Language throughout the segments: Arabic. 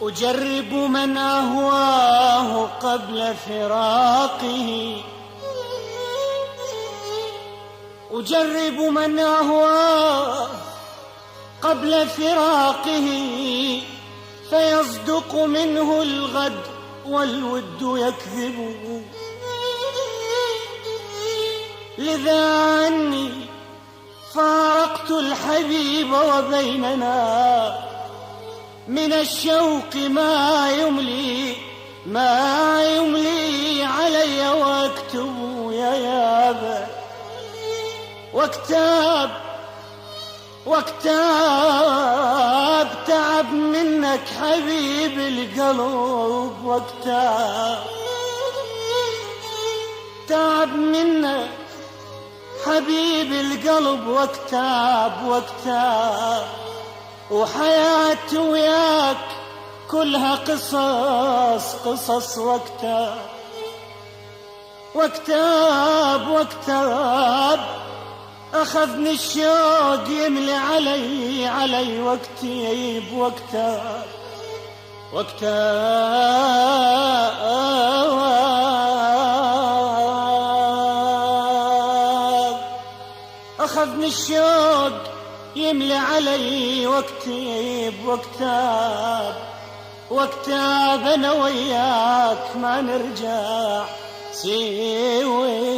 أجرب من أهواه قبل فراقه، أجرب من أهواه قبل فراقه، فيصدق منه الغد والود يكذب. لذا عني فارقت الحبيب، وبيننا من الشوق ما يملي علي، واكتب يا يابا واكتاب تعب منك حبيب القلب، واكتاب تعب منك حبيب القلب، واكتاب وحياتي وياك كلها قصص، واكتاب أخذني الشوق يملي علي واكتب، أخذني الشوق يملي علي واكتب أنا وياك ما نرجع سويا.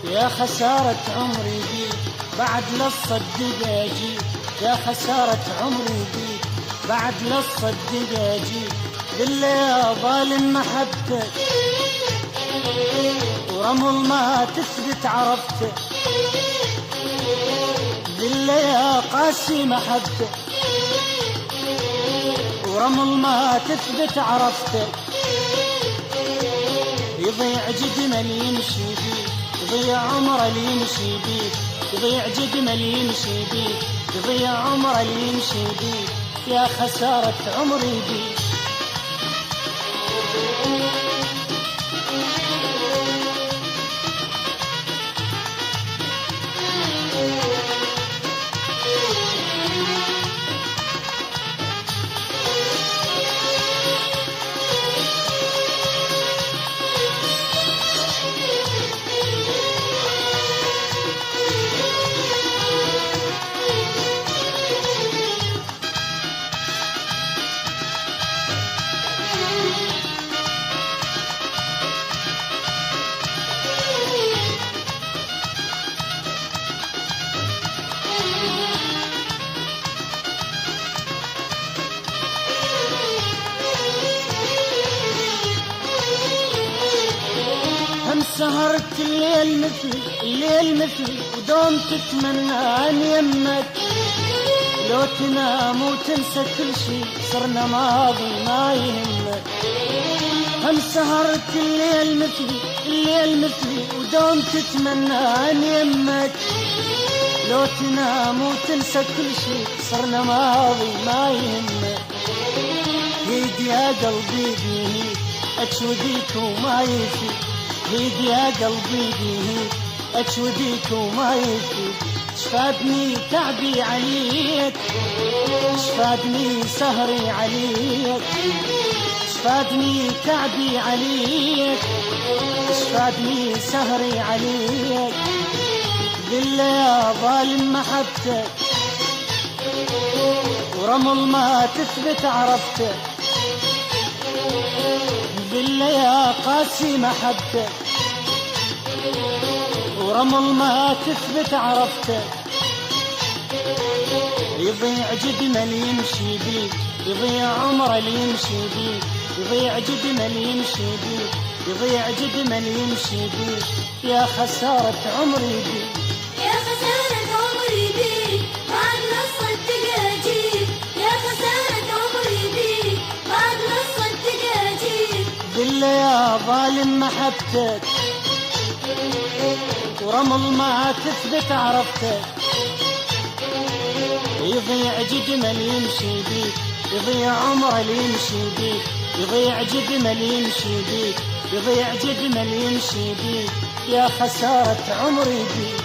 يا خسارة عمري بيك بعد لا تصدق اجيك، يا خسارة عمري بيك بعد لا تصدق اجيك. بالله يا ظالم محبتك ورمل ما تثبت عرفتك، بالله يا قاسي محبتك ورمل ما تثبت عرفتك. يضيع جدمل يمشي بيك، يضيع عمره اللي يمشي بيك، يضيع جدمه اللي يمشي بيك، يضيع عمره اللي يمشي بيك. يا خسارة عمري بيك. سهرت الليل مثلي ودوم تتمنى عن يمك، لو تنام وتنسى كل شي صرنا ماضي ما يهمك. هم سهرت الليل مثلي ودوم تتمنى عن يمك، لو تنام وتنسى كل شي صرنا ماضي ما يهمك. هيدي يا قلبي بيهيك أشوديك وما يفيد، هيد يا قلبي بيهيك أشوديك وما يفيد. شفادني تعبي عليك، شفادني سهري عليك، شفادني تعبي عليك، شفادني سهري عليك. بالله يا ظالم محبتك ورمل ما تثبت عرفتك، بالله يا قاسي محبتك، ورمل ما تثبت عرفتك، يضيع جدمل يمشي بيك، يضيع عمره اللي يمشي بيك، يضيع جدمل يمشي بيك، يضيع جدمل يمشي بيك، يا خسارة عمري بيك، يا خسارة عمري بيك، بعد نص التقاجيب، يا خسارة عمري بيك، بعد نص التقاجيب. بالله يا ظالم محبتك، ورمل ما تثبت عرفتك، يضيع جدمل يمشي بيك، يضيع عمره اللي يمشي بيك، يضيع جدمل يمشي بيك، يضيع جدمل يمشي بيك، يا خسارة عمري بيك.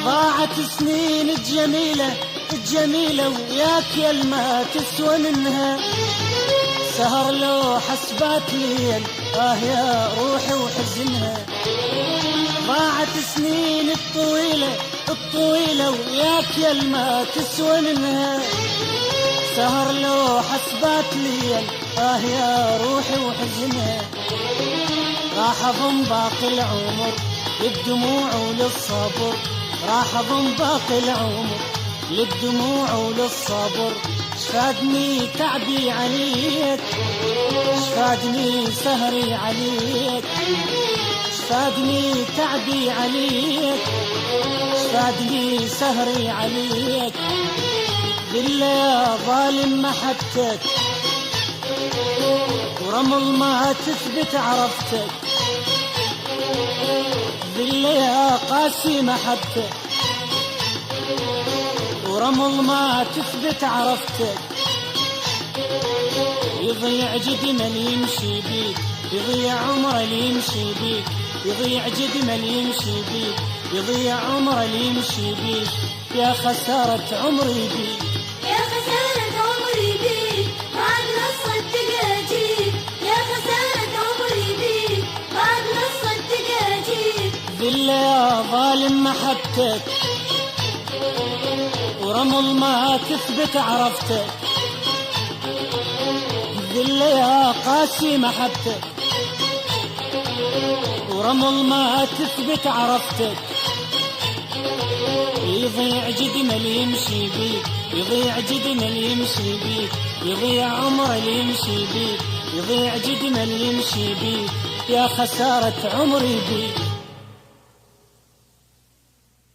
ضاعت سنين الجميلة الجميلة وياك يا ما تسوى منها، سهر لو حسبات ليل يا روحي وحزنها. ضاعت سنين الطويلة الطويلة وياك يا ما تسوى منها، سهر لو حسبات ليل يا روحي وحزنها. راح اضم باقي العمر للدموع وللصبر، راح اضم باقي العمر للدموع وللصبر. شفادني تعبي عليك، شفادني سهري عليك، شفادني تعبي عليك، شفادني سهري عليك. بالله يا ظالم محبتك، ورمل ما تثبت عرفتك، بالله يا قاسي محبتك، ورمل ما تثبت عرفتك. يضيع جدمل يمشي بيك، يضيع عمره اللي يمشي بيك، يضيع جدمل يمشي بيك، يضيع عمره اللي يمشي بيك، يا خسارة عمري بيك، يا خسارة عمري بيك، بعد نص التقاجيب، يا خسارة عمري بيك، بعد نص التقاجيب. بالله يا ظالم محبتك، ورمل ما تثبت عرفتك، بالله يا قاسي محبتك، ورمل ما تثبت عرفتك. يضيع جدمل يمشي بيك، يضيع جدمل يمشي بيك، يضيع عمره اللي يمشي بيك، يضيع جدمل يمشي بيك، يا خسارة عمري بيك.